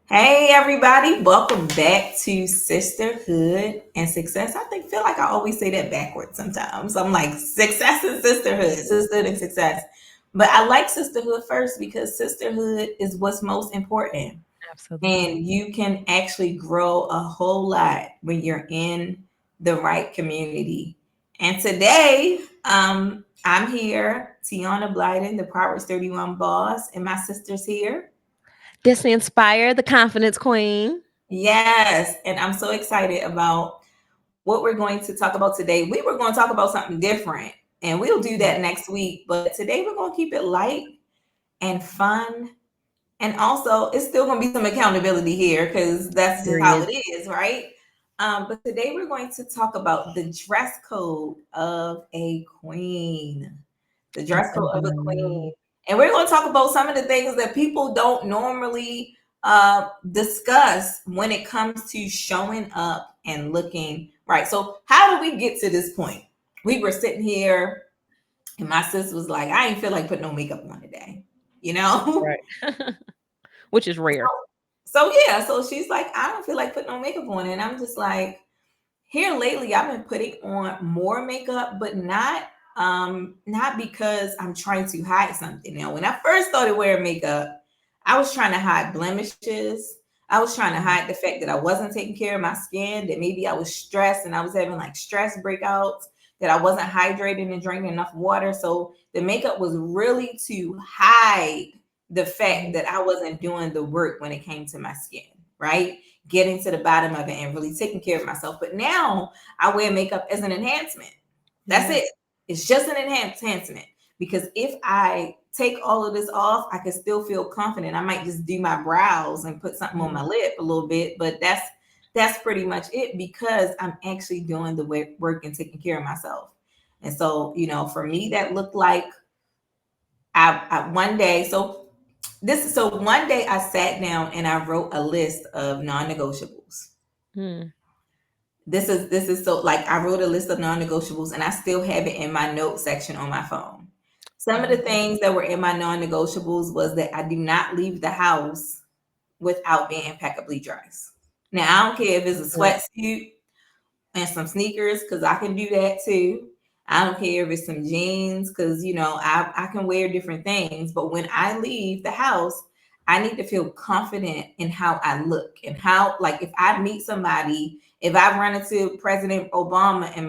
Hey everybody, welcome back to Sisterhood and Success. Feel like I always say that backwards sometimes. I'm like success and sisterhood and success. But I like sisterhood first because sisterhood is what's most important. Absolutely. And you can actually grow a whole lot when you're in the right community. And today, I'm here, Tiona Blyden, the Proverbs 31 boss, and my sister's here. Destiny Inspire, the confidence queen. Yes, and I'm so excited about what we're going to talk about today. We were going to talk about something different, and we'll do that next week. But today we're going to keep it light and fun. And also, it's still going to be some accountability here because that's just how Period. it is, right? But today we're going to talk about the dress code of a queen. The An dress code of a queen. embody. And we're going to talk about some of the things that people don't normally discuss when it comes to showing up and looking right. So, how do we get to this point? We were sitting here, and my sis was like, I ain't feel like putting no makeup on today, you know? Right. Which is rare. So yeah, so she's like, I don't feel like putting no makeup on. And I'm just like, here lately I've been putting on more makeup, but not because I'm trying to hide something. Now, when I first started wearing makeup, I was trying to hide blemishes. I was trying to Mm. hide the fact that I wasn't taking care of my skin, that maybe I was stressed and I was having like stress breakouts, that I wasn't hydrated and drinking enough water. So the makeup was really to hide the fact Mhm. that I wasn't doing the work when it came to my skin, right? Getting to the bottom of it and really taking care of myself. But now I wear makeup as an enhancement. That's Yeah. it. It's just an enhancement. Because if I take all of this off, I can still feel confident. I might just do my brows and put something on Mhm. my lip a little bit, but that's pretty much it because I'm actually doing the work and taking care of myself. And so, for me, that looked like I one day. So one day I sat down and I wrote a list of non-negotiables. Mm. This is so like I wrote a list of non-negotiables and I still have it in my note section on my phone. Some of the Mhm. things that were in my non-negotiables was that I do not leave the house without being impeccably dressed. Now I don't care if it's a Good. sweatsuit and some sneakers because I can do that too. I don't care if it's some jeans because I can wear different things. But when I leave the house, I need to feel confident in how I look and how, like, if I meet somebody, if I run into President Obama and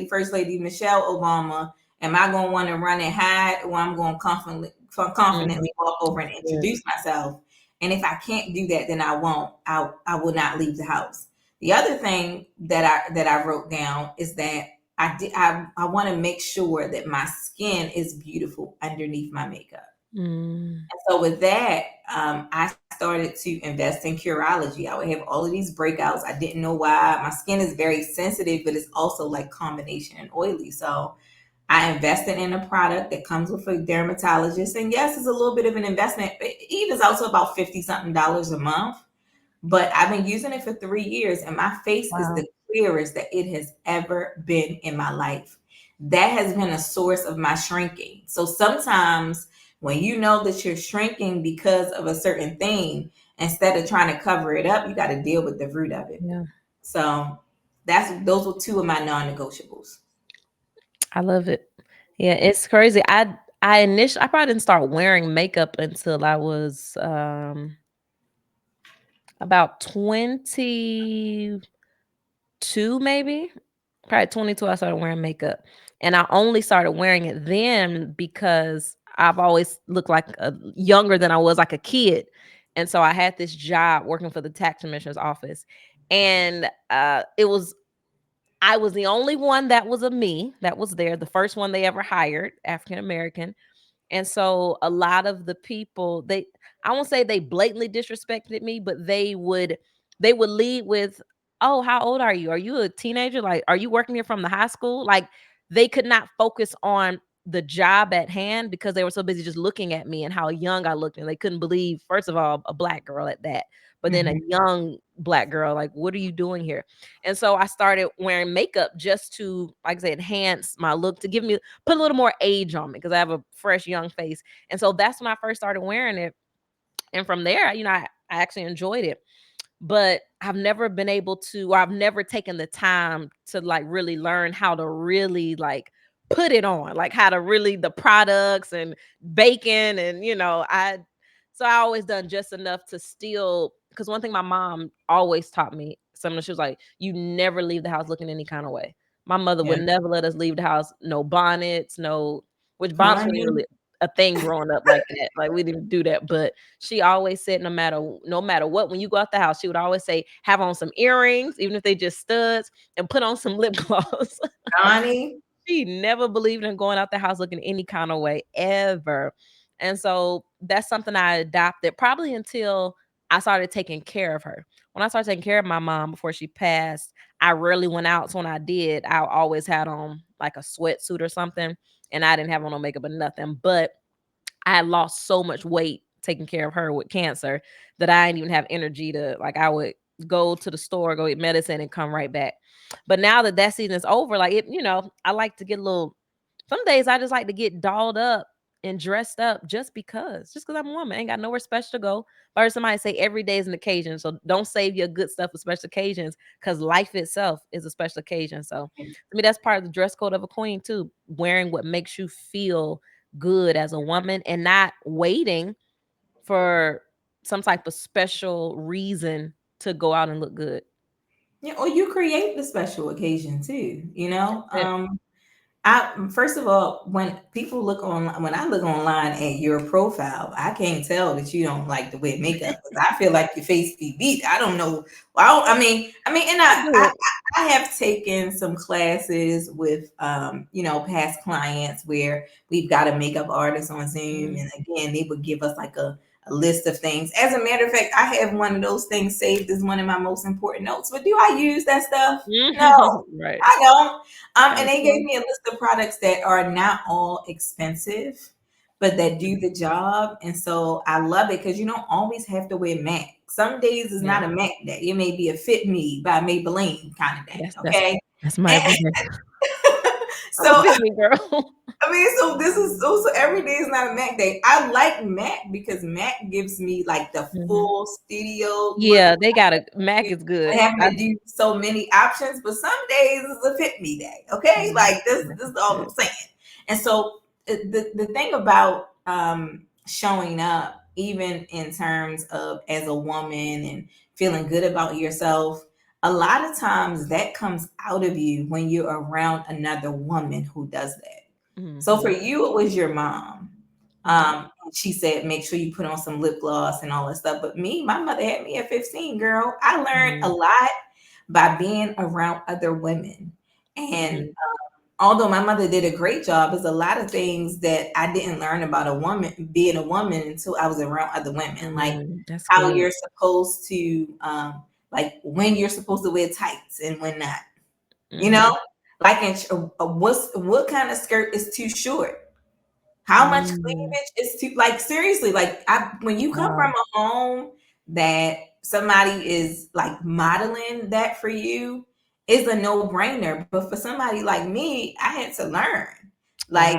First Lady Michelle Obama, am I going to want to run and hide, or I'm going to Mhm. confidently walk over and Good. introduce myself? And if I can't do that, then I won't. I will not leave the house. The other thing that I wrote down is that I want to make sure that my skin is beautiful underneath my makeup. Mm. And so with that, I started to invest in Curology. I would have all of these breakouts. I didn't know why. My skin is very sensitive, but it's also like combination and oily. So I invested in a product that comes with a dermatologist. And yes, it's a little bit of an investment. It evens out to about 50 something dollars a month, but I've been using it for 3 years and my face is Wow. the clearest that it has ever been in my life. That has been a source of my shrinking. So sometimes when you know that you're shrinking because of a certain thing, instead of trying to cover it up, you got to deal with the root of it. Yeah. So those were two of my non-negotiables. I love it. Yeah, it's crazy. I probably didn't start wearing makeup until I was about 22 maybe. Probably 22 I started wearing makeup. And I only started wearing it then because I've always looked like younger than I was like a kid. And so I had this job working for the tax commissioner's office. And I was the only one that was a me that was there, the first one they ever hired, African American. And so a lot of the people, I won't say they blatantly disrespected me, but they would lead with, "Oh, how old are you? Are you a teenager? Like, are you working here from the high school?" Like, they could not focus on the job at hand because they were so busy just looking at me and how young I looked, and they couldn't believe, first of all, a black girl at that, but then a Mhm. young black girl, like, "What are you doing here?" And so I started wearing makeup just to, like I said, enhance my look, to give me, put a little more age on me because I have a fresh young face. And so that's when I first started wearing it. And from there, I I actually enjoyed it, but I've never been able to, or I've never taken the time to like really learn how to really like put it on, like how to really the products and bacon and so I always done just enough to still, because one thing my mom always taught me, something she was like, you never leave the house looking any kind of way. My mother Yeah. would never let us leave the house, no bonnets, no, which bonnets were Honey, really a thing growing up like that. Like we didn't do that, but she always said no matter what, when you go out the house, she would always say, have on some earrings, even if they just studs, and put on some lip gloss. Donnie. She never believed in going out the house looking any kind of way ever. And so that's something I adopted probably until I started taking care of her. When I started taking care of my mom before she passed, I rarely went out. So when I did, I always had on like a sweatsuit or something, and I didn't have on no makeup or nothing. But I had lost so much weight taking care of her with cancer that I didn't even have energy to, like, I would go to the store, go get medicine and come right back. But now that that season is over, like I like to get a little, some days I just like to get dolled up and dressed up just because I'm a woman. I ain't got nowhere special to go. I heard somebody say every day is an occasion. So don't save your good stuff for special occasions, because life itself is a special occasion. So to me, that's part of the dress code of a queen too. Wearing what makes you feel good as a woman and not waiting for some type of special reason to go out and look good. Yeah, or you create the special occasion too, you know? That's I first of all, when I look online at your profile, I can't tell that you don't like to wear makeup. 'Cause I feel like your face be beat. I don't know. Well, and I do it. I have taken some classes with past clients where we've got a makeup artist on Zoom, Mhm. and again they would give us like a list of things. As a matter of fact, I have one of those things saved as one of my most important notes. But do I use that stuff? No, Right. I don't. And they gave Okay. me a list of products that are not all expensive, but that do the job. And so I love it because you don't always have to wear MAC. Some days is Yeah. not a MAC day. It may be a Fit Me by Maybelline kind of day. That's Okay. that's my And everyday. I'm a so fit me girl. so this is so every day is not a Mac day. I like Mac because Mac gives me like the Mhm. full studio look Yeah, they got a Mac is good. having I to do so many options, but some days is a fit me day. Okay, like Mac this is is all I'm good. saying. And so the thing about showing up, even in terms of as a woman and feeling good about yourself, a lot of times that comes out of you when you're around another woman who does that. So for Mhm. you, it was your mom. Yeah. She said, make sure you put on some lip gloss and all that stuff. But me, my mother had me at 15, girl. I learned a Mhm. lot by being around other women. And Mhm. although my mother did a great job, there's a lot of things that I didn't learn about a woman, being a woman, until I was around other women. Like That's how good. you're supposed to, like when you're supposed to wear tights and when not. You Mhm. know, like what kind of skirt is too short? How much Mm. cleavage is too, like seriously, like when you come from Wow. a home that somebody is like modeling that for you, is a no-brainer. But for somebody like me, I had to learn. Like,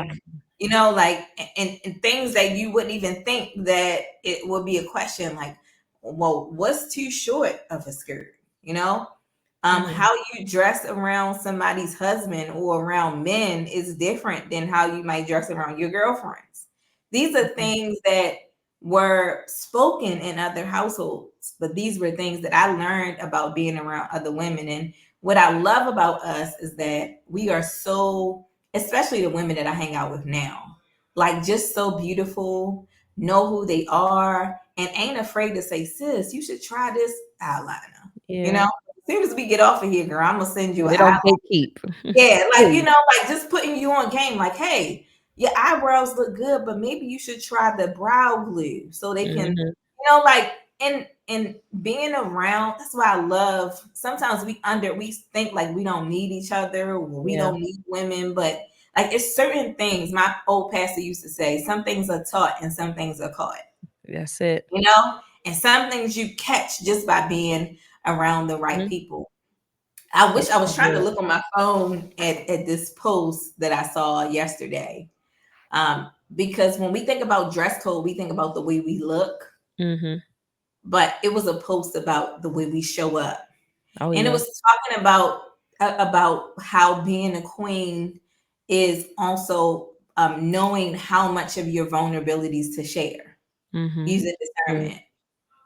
Wow. like and things that you wouldn't even think that it would be a question, like, well, what's too short of a skirt? You know? Mhm. How you dress around somebody's husband or around men is different than how you might dress around your girlfriends. These are Mhm. things that were spoken in other households, but these were things that I learned about being around other women. And what I love about us is that we are so, especially the women that I hang out with now, like just so beautiful, know who they are, and ain't afraid to say, sis, you should try this eyeliner. You know, Yeah. as soon as we get off of here, girl, I'm gonna send you Yeah, an they eye. don't gatekeep. Yeah, like Please. like just putting you on game. Like, hey, your eyebrows look good, but maybe you should try the brow glue so they can, Mhm. like and being around. That's why I love. Sometimes we think like we don't need each other or we Yeah. don't need women, but like it's certain things. My old pastor used to say, some things are taught and some things are caught. That's it. And some things you catch just by being around the right Mhm. people. I wish That's I so was trying to good. look on my phone at this post that I saw yesterday. Because when we think about dress code, we think about the way we look. Mhm. but it was a post about the way we show up, Oh and it yeah. was talking about how being a queen is also knowing how much of your vulnerabilities to share, Mm-hmm. using Yeah. discernment,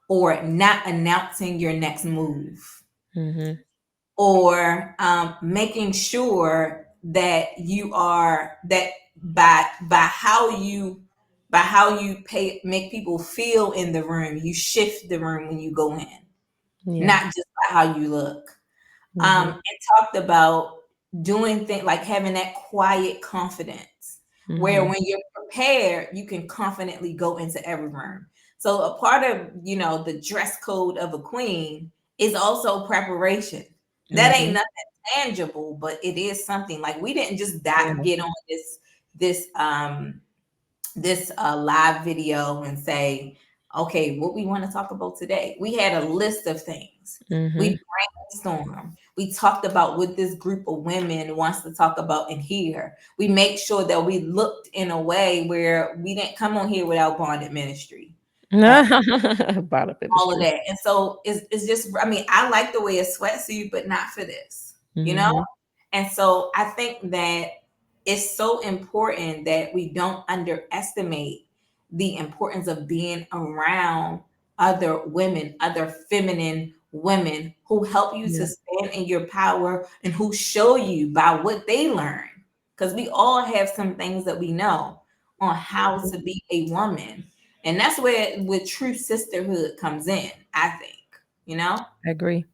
or not announcing your next move, Mm-hmm. or making sure that you are that by how you pay make people feel in the room, you shift the room when you go in, Yeah. not just by how you look. Mm-hmm. It talked about doing things like having that quiet confidence, where Mm-hmm. when you're prepared, you can confidently go into every room. So a part of, the dress code of a queen is also preparation. That ain't Mm-hmm. nothing tangible, but it is something. Like, we didn't just Yeah. get on this live video and say, okay, what we want to talk about today. We had a list of things. Mm-hmm. We brainstormed. We talked about what this group of women wants to talk about in here. We make sure that we looked in a way where we didn't come on here without bonded ministry, uh, Bottom all of industry. that. And so it's just, I mean, I like the way it sweats you, but not for this, you know? Mm-hmm. And so I think that it's so important that we don't underestimate the importance of being around other women, other feminine women who help you to Yeah. stand in your power and who show you by what they learn. Because we all have some things that we know on how to be a woman. And that's where true sisterhood comes in, I think, you know? I agree.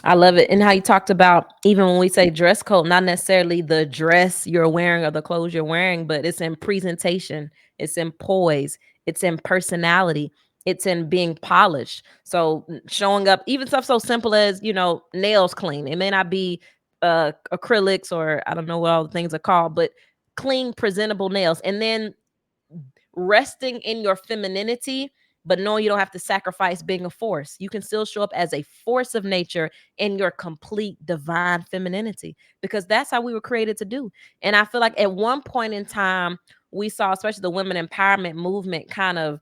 I love it. And how you talked about, even when we say dress code, not necessarily the dress you're wearing or the clothes you're wearing, but it's in presentation, it's in poise, it's in personality, it's in being polished. So showing up, even stuff so simple as, nails clean. It may not be acrylics, or I don't know what all the things are called, but clean, presentable nails. And then resting in your femininity, but knowing you don't have to sacrifice being a force. You can still show up as a force of nature in your complete divine femininity, because that's how we were created to do. And I feel like at one point in time, we saw, especially the women empowerment movement, kind of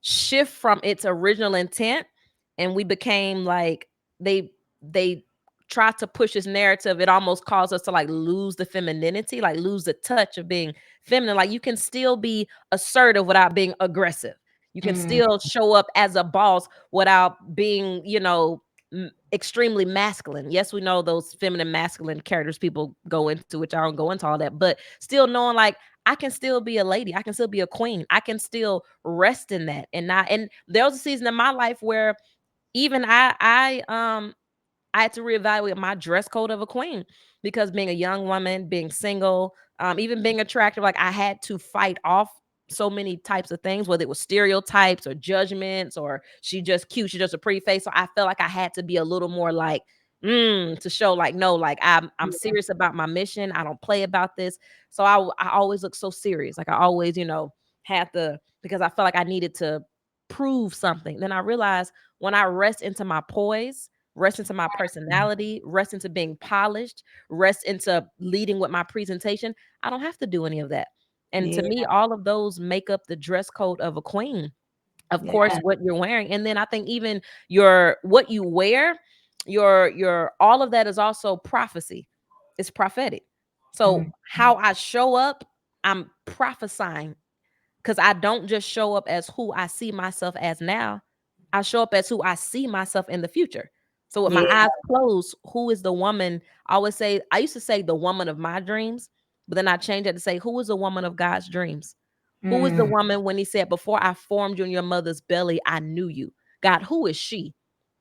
shift from its original intent, and we became like, they tried to push this narrative. It almost caused us to like lose the femininity, like lose the touch of being feminine. Like, you can still be assertive without being aggressive. You can Mm, still show up as a boss without being, extremely masculine. Yes, we know those feminine masculine characters people go into, which I don't go into all that, but still knowing like I can still be a lady. I can still be a queen. I can still rest in that. And there was a season in my life where even I had to reevaluate my dress code of a queen, because being a young woman, being single, even being attractive, like I had to fight off so many types of things, whether it was stereotypes or judgments, or she just cute, she just a pretty face. So I felt like I had to be a little more like, to show like, no, like I'm yeah, serious about my mission. I don't play about this. So I always look so serious. Like I always, had to, because I felt like I needed to prove something. Then I realized when I rest into my poise, rest into my personality, rest into being polished, rest into leading with my presentation, I don't have to do any of that. And to yeah, me, all of those make up the dress code of a queen. Of course, yeah. what you're wearing. And then I think even your what you wear, your all of that is also prophecy. It's prophetic. So Mm, how I show up, I'm prophesying, because I don't just show up as who I see myself as now. I show up as who I see myself in the future. So with my yeah. eyes closed, who is the woman? I used to say the woman of my dreams, but then I changed it to say, who is the woman of God's dreams? Who is the Mm, woman when he said, before I formed you in your mother's belly, I knew you? God, who is she?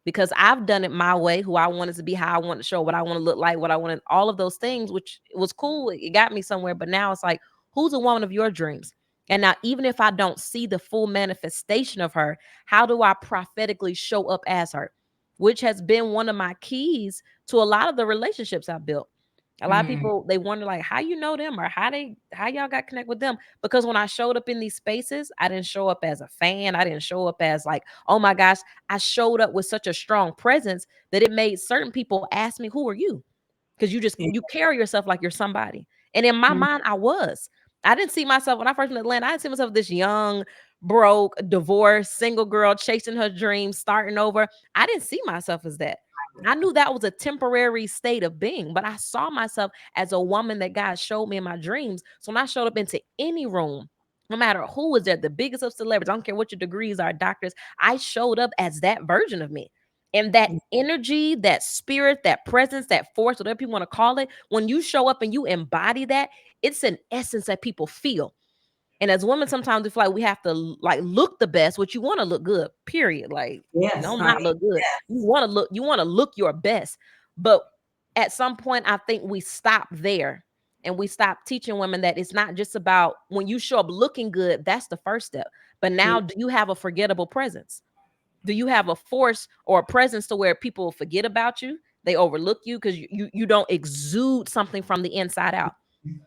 Because I've done it my way, who I wanted to be, how I want to show, what I want to look like, what I wanted, all of those things, which was cool. It got me somewhere. But now it's like, who's a woman of your dreams? And now, even if I don't see the full manifestation of her, how do I prophetically show up as her? Which has been one of my keys to a lot of the relationships I've built. A lot of mm, people, they wonder like how you know them, or how y'all got connect with them. Because when I showed up in these spaces, I didn't show up as a fan. I didn't show up as like, oh my gosh, I showed up with such a strong presence that it made certain people ask me, who are you? Because yeah, you carry yourself like you're somebody. And in my mm, mind, I was. I didn't see myself when I first went to Atlanta. I didn't see myself this young, broke, divorced, single girl, chasing her dreams, starting over. I didn't see myself as that. I knew that was a temporary state of being, but I saw myself as a woman that God showed me in my dreams. So when I showed up into any room, no matter who was there, the biggest of celebrities, I don't care what your degrees are, doctors, I showed up as that version of me. And that energy, that spirit, that presence, that force, whatever you want to call it, when you show up and you embody that, it's an essence that people feel. And as women, sometimes we feel like we have to like look the best, which you want to look good, period. Like, Yes, no, honey. not look good. Yes. You want to look your best. But at some point, I think we stop there and we stop teaching women that it's not just about when you show up looking good, that's the first step. But now, do you have a forgettable presence? Do you have a force or a presence to where people forget about you? They overlook you because you don't exude something from the inside out,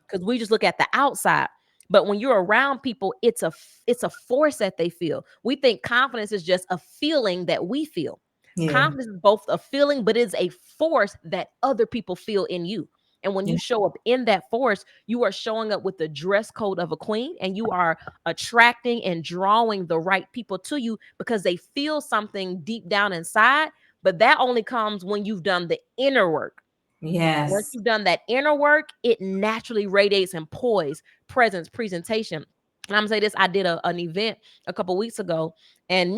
because we just look at the outside. But when you're around people, it's a force that they feel. We think confidence is just a feeling that we feel. Yeah. Confidence is both a feeling, but it's a force that other people feel in you. And when you Yeah. show up in that force, you are showing up with the dress code of a queen, and you are attracting and drawing the right people to you because they feel something deep down inside. But that only comes when you've done the inner work. Once Yes. you've done that inner work, it naturally radiates in poise, presence, presentation. And I'm gonna say this: I did an event a couple weeks ago, and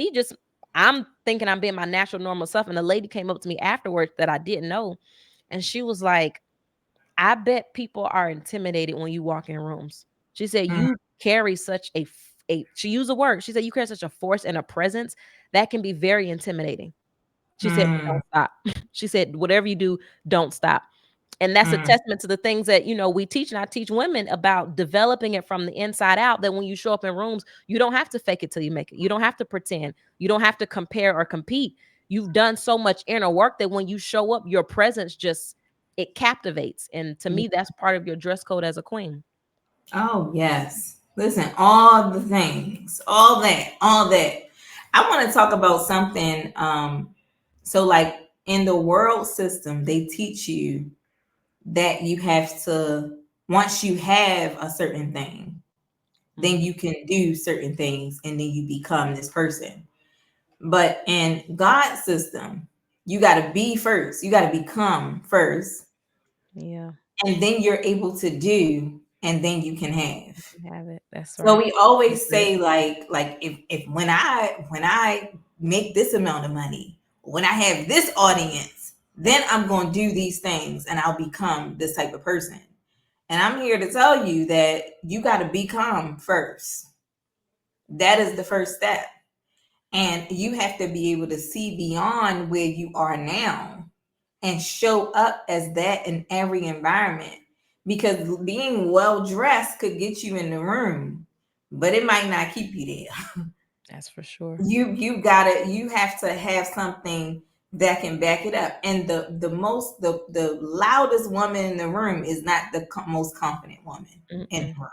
I'm thinking I'm being my natural, normal self. And the lady came up to me afterwards that I didn't know, and she was like, "I bet people are intimidated when you walk in rooms." She said, Mm, "You carry such a." She used a word. She said, "You carry such a force and a presence that can be very intimidating." She said, "But mm, don't stop." She said, "Whatever you do, don't stop." And that's a mm. testament to the things that we teach. And I teach women about developing it from the inside out, that when you show up in rooms, you don't have to fake it till you make it. You don't have to pretend. You don't have to compare or compete. You've done so much inner work that when you show up, your presence just, it captivates. And to me, that's part of your dress code as a queen. Oh, yes. Listen, all the things, all that, all that. I want to talk about something. So like in the world system, they teach you that you have to, once you have a certain thing, then Mhm. you can do certain things and then you become this person. But in God's system, you got to be first. You got to become first, Yeah, and then you're able to do, and then you can have. you have it. That's So right. we always say like if when I make this amount of money, when I have this audience, then I'm going to do these things and I'll become this type of person. And I'm here to tell you that you got to become first. That is the first step. And you have to be able to see beyond where you are now and show up as that in every environment. Because being well dressed could get you in the room, but it might not keep you there. That's for sure. You have to have something that can back it up. And the loudest woman in the room is not the most confident woman in Mm-mm. the room.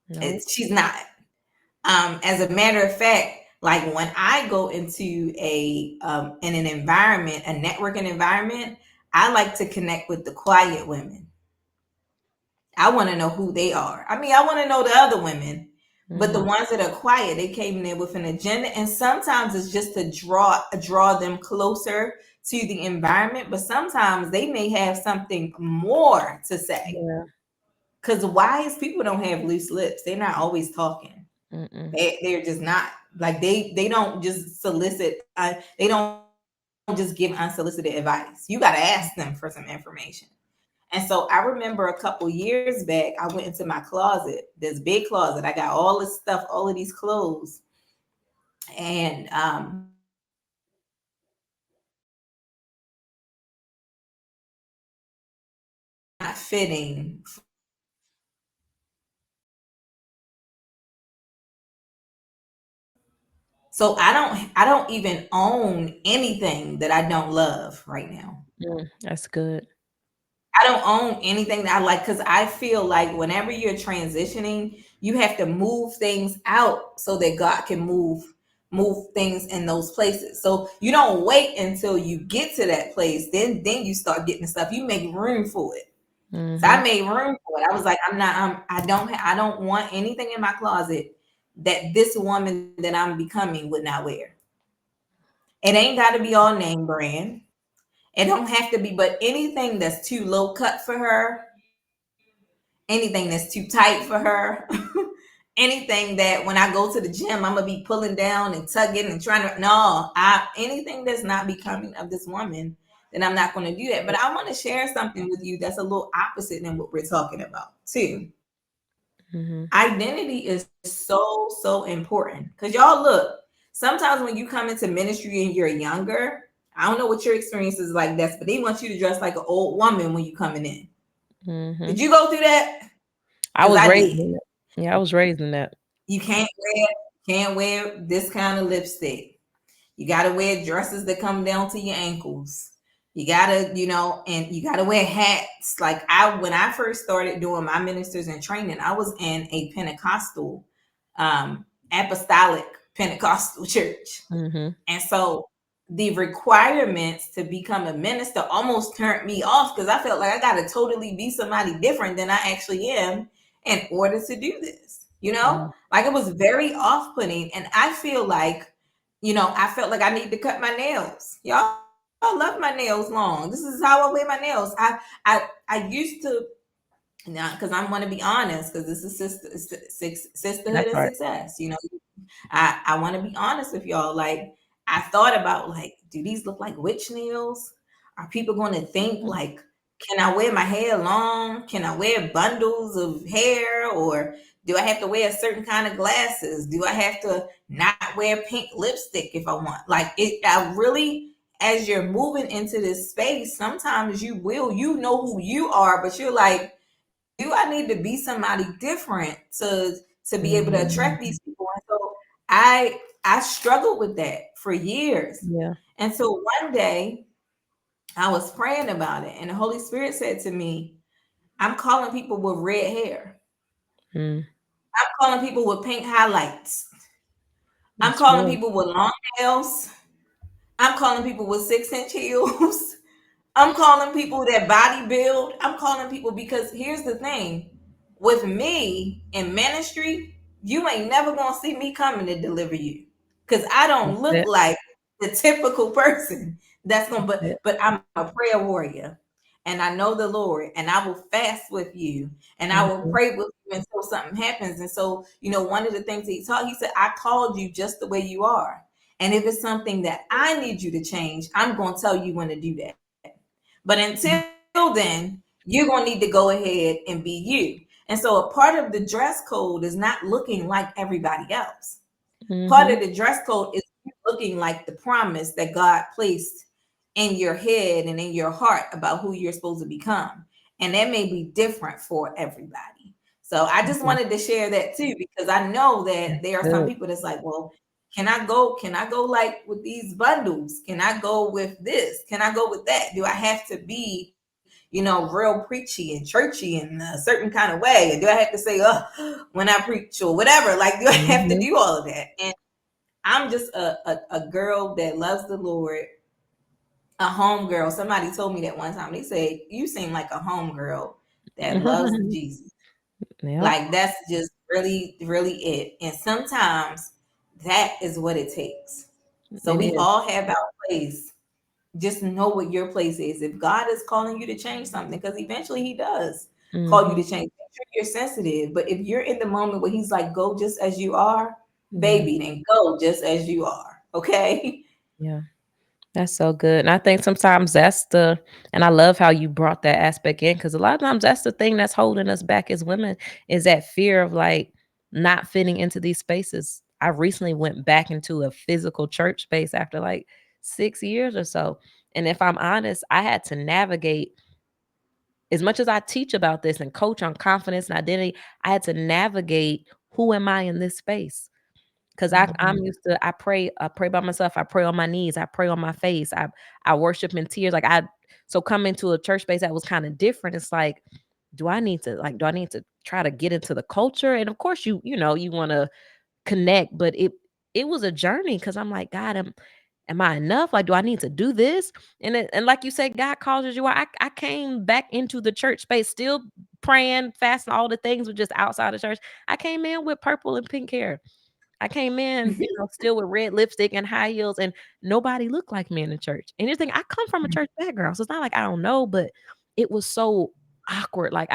No. She's not. As a matter of fact, like when I go into in an environment, a networking environment, I like to connect with the quiet women. I want to know who they are. I mean, I want to know the other women, but the Hmm. ones that are quiet, they came in there with an agenda, and sometimes it's just to draw them closer to the environment. But sometimes they may have something more to say. Yeah. Because wise people don't have loose lips; they're not always talking. Mm-mm. They're just not like they don't just solicit. They don't just give unsolicited advice. You got to ask them for some information. And so I remember a couple years back, I went into my closet, this big closet. I got all this stuff, all of these clothes, and not fitting. So I don't even own anything that I don't love right now. That's good. I don't own anything that I like because I feel like whenever you're transitioning, you have to move things out so that God can move things in those places. So you don't wait until you get to that place, then you start getting stuff. You make room for it. So I Hmm. made room for it. I was like, I don't want anything in my closet that this woman that I'm becoming would not wear. It ain't got to be all name brand. It don't have to be, but anything that's too low cut for her, anything that's too tight for her, anything that when I go to the gym, I'm gonna be pulling down and tugging and trying to no, I anything that's not becoming of this woman, then I'm not gonna do that. But I want to share something with you that's a little opposite than what we're talking about too. Mhm. Identity is so important because y'all look. Sometimes when you come into ministry and you're younger, I don't know what your experience is like this, but they want you to dress like an old woman when you coming in. Did Mhm. you go through that? I Because was I raised did. in it. Yeah, I was raised in that. You can't wear this kind of lipstick. You gotta wear dresses that come down to your ankles. You gotta, and you gotta wear hats. Like when I first started doing my ministers and training, I was in a Pentecostal, apostolic Pentecostal church. Mhm. And so the requirements to become a minister almost turned me off because I felt like I got to totally be somebody different than I actually am in order to do this. Mhm. Like it was very off putting. And I feel like, I felt like I need to cut my nails. Y'all love my nails long. This is how I wear my nails. I used to now because I want to be honest because this is sisterhood and That's right. success. I want to be honest with y'all. Like, I thought about like, do these look like witch nails? Are people going to think Mhm. like, can I wear my hair long? Can I wear bundles of hair, or do I have to wear a certain kind of glasses? Do I have to not wear pink lipstick if I want? Like, I really, as you're moving into this space, sometimes you know who you are, but you're like, do I need to be somebody different to be able to attract these Mhm. people? And so I struggled with that for years. Yeah. And so one day I was praying about it, and the Holy Spirit said to me, I'm calling people with red hair. Mm. I'm calling people with pink highlights. I'm That's calling real. people with long nails. I'm calling people with 6-inch heels. I'm calling people that body build. I'm calling people because here's the thing. With me in ministry, you ain't never gonna see me coming to deliver you. Cause I don't That's look it. like the typical person that's gonna That's it. but I'm a prayer warrior and I know the Lord and I will fast with you and I will Mhm. pray with you until something happens. And so, one of the things he taught, he said, I called you just the way you are. And if it's something that I need you to change, I'm gonna tell you when to do that. But until then, you're going to need to go ahead and be you. And so a part of the dress code is not looking like everybody else. Part of the Mhm. dress code is you looking like the promise that God placed in your head and in your heart about who you're supposed to become. And that may be different for everybody. So I just Mhm. wanted to share that too, because I know that That's there are some good. people that's like, well, can I go like with these bundles? Can I go with this? Can I go with that? Do I have to be, real preachy and churchy in a certain kind of way? And do I have to say, when I preach or whatever? Like, do I have to do Mhm. all of that? And I'm just a girl that loves the Lord, a home girl. Somebody told me that one time. They said, you seem like a home girl that loves Jesus. Yep. Like that's just really, really it. And sometimes that is what it takes. So It we is. all have our place. Just know what your place is. If God is calling you to change something, because eventually He does call you Mhm. to change, make sure you're sensitive. But if you're in the moment where He's like, go just as you are, Yeah. baby, then go just as you are. Okay. Yeah. That's so good. And I think sometimes and I love how you brought that aspect in because a lot of times that's the thing that's holding us back as women is that fear of like not fitting into these spaces. I recently went back into a physical church space after like 6 years or so. And if I'm honest, I had to navigate as much as I teach about this and coach on confidence and identity, I had to navigate who am I in this space? Cause I'm Mhm. used to I pray by myself, I pray on my knees, I pray on my face, I worship in tears. So coming to a church space that was kind of different, it's like, do I need to try to get into the culture? And of course you want to connect, but it was a journey because I'm like, God, am I enough? Like, do I need to do this? And like you said, God calls you. I came back into the church space, still praying, fasting, all the things were just outside the church. I came in with purple and pink hair. I came in, still with red lipstick and high heels, and nobody looked like me in the church. And you think I come from a church background, so it's not like I don't know, but it was so awkward. Like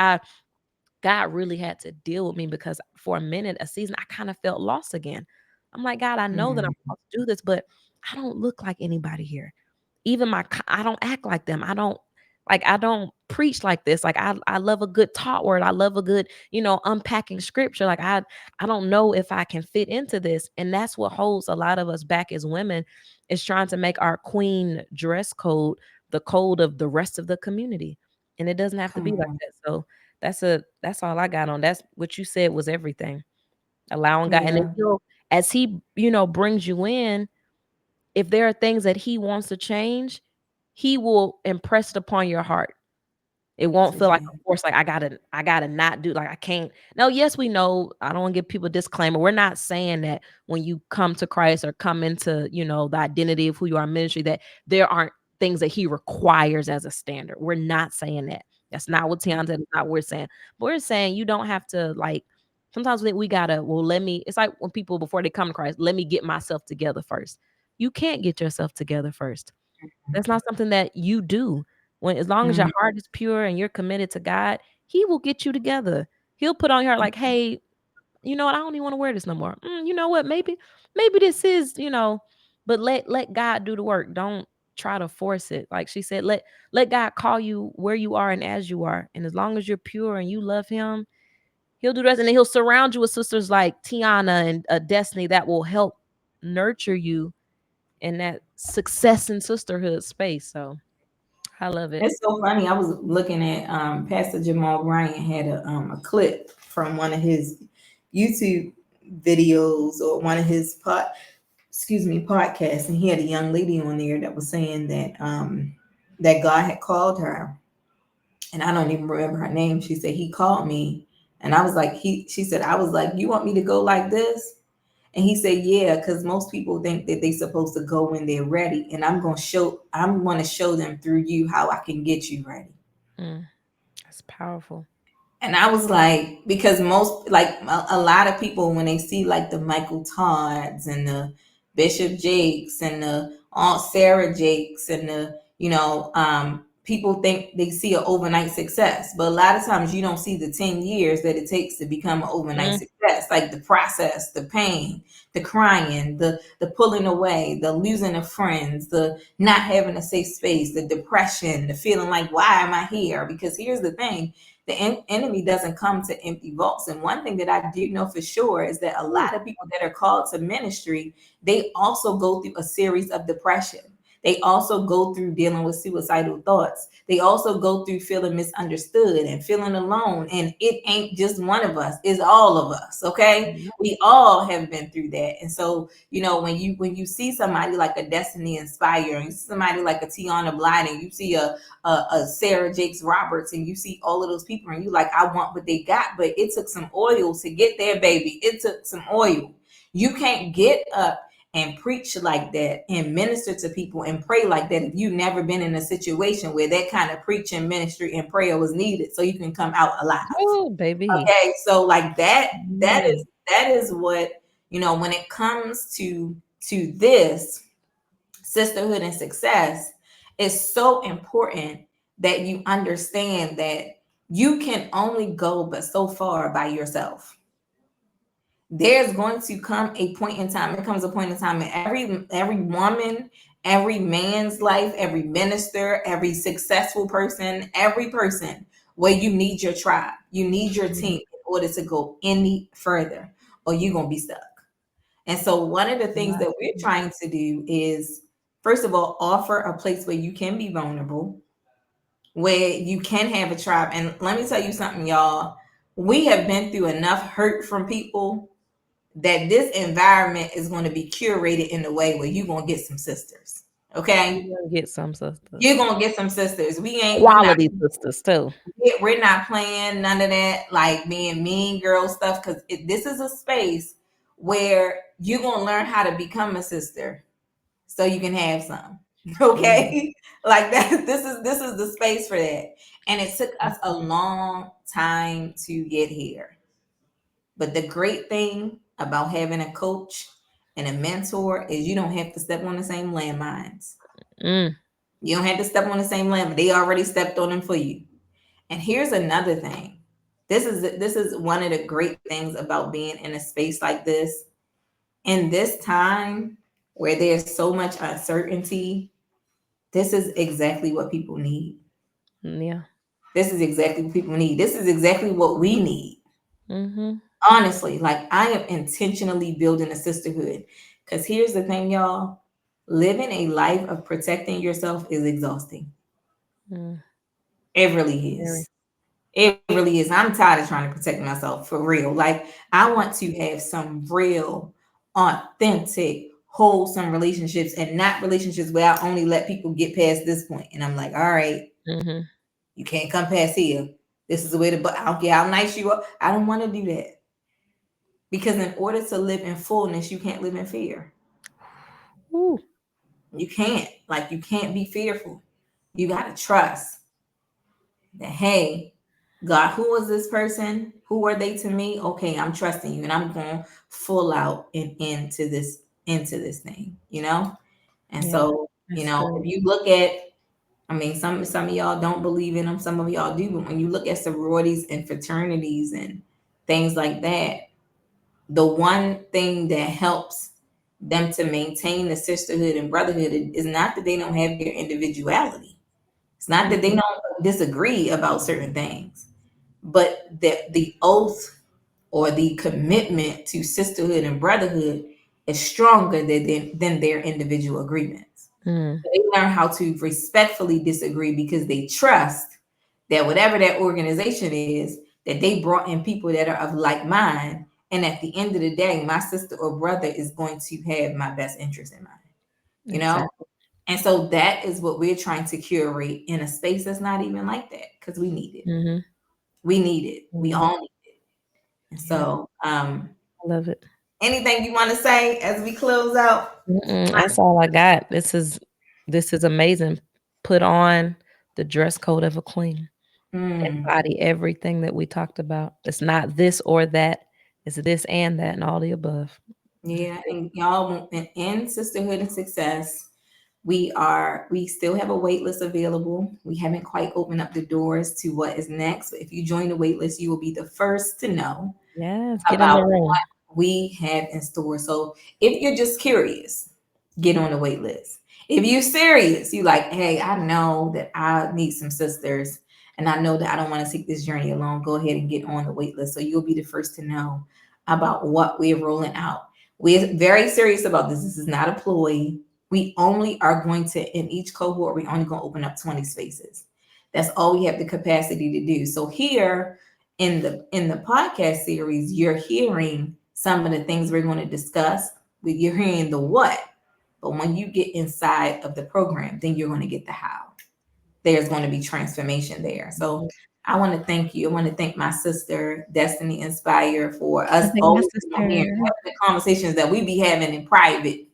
God really had to deal with me because for a minute, a season, I kind of felt lost again. I'm like, God, I know that I'm Mhm. supposed to do this, but I don't look like anybody here. Even I don't act like them. I don't preach like this. Like I love a good taught word. I love a good, unpacking scripture. Like I don't know if I can fit into this. And that's what holds a lot of us back as women, is trying to make our queen dress code the code of the rest of the community. And it doesn't have to be Come like on. that. So that's all I got on. That's what you said was everything. Allowing God, and then Yeah. as he, brings you in, if there are things that he wants to change, he will impress it upon your heart. It won't To feel like do. a force, like I gotta not do, like I can't. No, yes, we know. I don't want to give people a disclaimer. We're not saying that when you come to Christ or come into, the identity of who you are in ministry, that there aren't things that he requires as a standard. We're not saying that. That's not what Tiana said. It's not what we're saying. But we're saying you don't have to, like, sometimes we gotta, well, it's like when people before they come to Christ, let me get myself together first. You can't get yourself together first. That's not something that you do. When as long as your Mhm. heart is pure and you're committed to God, he will get you together. He'll put on your heart like, "Hey, you know what? I don't even want to wear this no more. You know what? Maybe this is, but let God do the work. Don't try to force it." Like she said, let God call you where you are and as you are. And as long as you're pure and you love him, he'll do the rest. And then he'll surround you with sisters like Tiana and Destiny that will help nurture you in that success and sisterhood space. So I love it. It's so funny. I was looking at Pastor Jamal Bryant had a clip from one of his YouTube videos or one of his podcasts, and he had a young lady on there that was saying that God had called her, and I don't even remember her name. She said he called me, and I was like, she said, I was like, you want me to go like this? And he said, yeah, because most people think that they're supposed to go when they're ready. And I'm going to show them through you how I can get you ready. Mm, that's powerful. And I was like, because most, like a lot of people, when they see like the Michael Todds and the Bishop Jakes and the Aunt Sarah Jakes and people think they see an overnight success. But a lot of times you don't see the 10 years that it takes to become an overnight Mm, success, like the process, the pain, the crying, the pulling away, the losing of friends, the not having a safe space, the depression, the feeling like, why am I here? Because here's the thing, the enemy doesn't come to empty vaults. And one thing that I do know for sure is that a ooh, lot of people that are called to ministry, they also go through a series of depression. They also go through dealing with suicidal thoughts. They also go through feeling misunderstood and feeling alone. And it ain't just one of us, it's all of us. Okay. mm, We all have been through that. And so, when you see somebody like a Destiny Inspire, and you see somebody like a Tiona Blyden, you see a Sarah Jakes Roberts, and you see all of those people, and you like, I want what they got, but it took some oil to get there, baby. It took some oil. You can't get up and preach like that and minister to people and pray like that if you've never been in a situation where that kind of preaching, ministry, and prayer was needed so you can come out alive. oh, baby. Okay, so like that Mm, is what, when it comes to this sisterhood and success, it's so important that you understand that you can only go but so far by yourself. There's going to come a point in time. It comes a point in time in every woman, every man's life, every minister, every successful person, every person, where you need your tribe, you need your mm, team in order to go any further, or you're gonna be stuck. And so one of the things wow. that we're trying to do is, first of all, offer a place where you can be vulnerable, where you can have a tribe. And let me tell you something, y'all. We have been through enough hurt from people that this environment is going to be curated in a way where you're going to get some sisters. You're Okay? gonna get some sisters. You're going to get some sisters. Quality sisters too. We're not playing none of that like being mean girl stuff, because this is a space where you're going to learn how to become a sister so you can have some. Mm, Okay? Like that, this is the space for that. And it took us a long time to get here. But the great thing about having a coach and a mentor is you don't have to step on the same landmines. Mm. You don't have to step on the same landmine. They already stepped on them for you. And here's another thing. This is one of the great things about being in a space like this. In this time where there's so much uncertainty, this is exactly what people need. Yeah. This is exactly what people need. This is exactly what we need. Mm-hmm. Honestly, like I am intentionally building a sisterhood. Because here's the thing, y'all, living a life of protecting yourself is exhausting. Mm. It really Very. is. It really is. I'm tired of trying to protect myself for real. Like, I want to have some real, authentic, wholesome relationships and not relationships where I only let people get past this point. And I'm like, all right, Mm-hmm. you can't come past here. This is the way to, but I don't care how nice you are. I don't want to do that. Because in order to live in fullness, you can't live in fear. Ooh. You can't. Like, you can't be fearful. You got to trust that, hey, God, who is this person? Who are they to me? Okay, I'm trusting you and I'm going full out and into this thing, you know? And Yeah. so, That's if good. you look at, I mean, some of y'all don't believe in them, some of y'all do, but when you look at sororities and fraternities and things like that, the one thing that helps them to maintain the sisterhood and brotherhood is not that they don't have their individuality. It's not that they Mhm. don't disagree about certain things, but that the oath or the commitment to sisterhood and brotherhood is stronger than their individual agreements. Mm. They learn how to respectfully disagree because they trust that whatever that organization is, that they brought in people that are of like mind. And at the end of the day, my sister or brother is going to have my best interest in mind, you know? Exactly. And so that is what we're trying to curate in a space that's not even like that because we need it. Mm-hmm. We need it. We Mm. all need it. And Yeah. so, I love it. anything you want to say as we close out? Mm-mm. That's all I got. This is amazing. Put on the dress code of a queen. Mm, Embody everything that we talked about. It's not this or that. It's this and that and all the above. That's yeah, it. and y'all in Sisterhood and Success, we still have a wait list available. We haven't quite opened up the doors to what is next. But if you join the wait list, you will be the first to know Yes. Get in the about room. we have in store. So if you're just curious, get on the wait list. If you're serious, you like, hey, I know that I need some sisters and I know that I don't want to take this journey alone, go ahead and get on the wait list. So you'll be the first to know about what we're rolling out. We're very serious about this. This is not a ploy. We only are going to, in each cohort, we're only going to open up 20 spaces. That's all we have the capacity to do. So here, in the podcast series, you're hearing some of the things we're going to discuss, but you're hearing the what. But when you get inside of the program, then you're going to get the how. There's going to be transformation there. So Mhm. I want to thank you. I want to thank my sister, Destiny Inspire, for I us think my always on here sister, having the conversations that we be having in private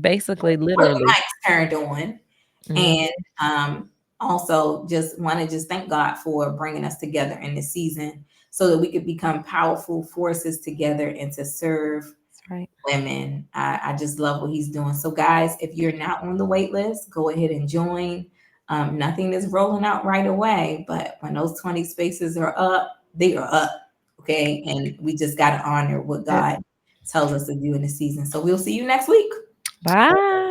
basically, with the literally. mics turned on. Mhm. And also just want to just thank God for bringing us together in this season so that we could become powerful forces together and to serve That's right. women. I just love what he's doing. So guys, if you're not on the wait list, go ahead and join. Nothing is rolling out right away, but when those 20 spaces are up, they are up. Okay. And we just got to honor what It. God tells us to do in the season. So we'll see you next week. Bye.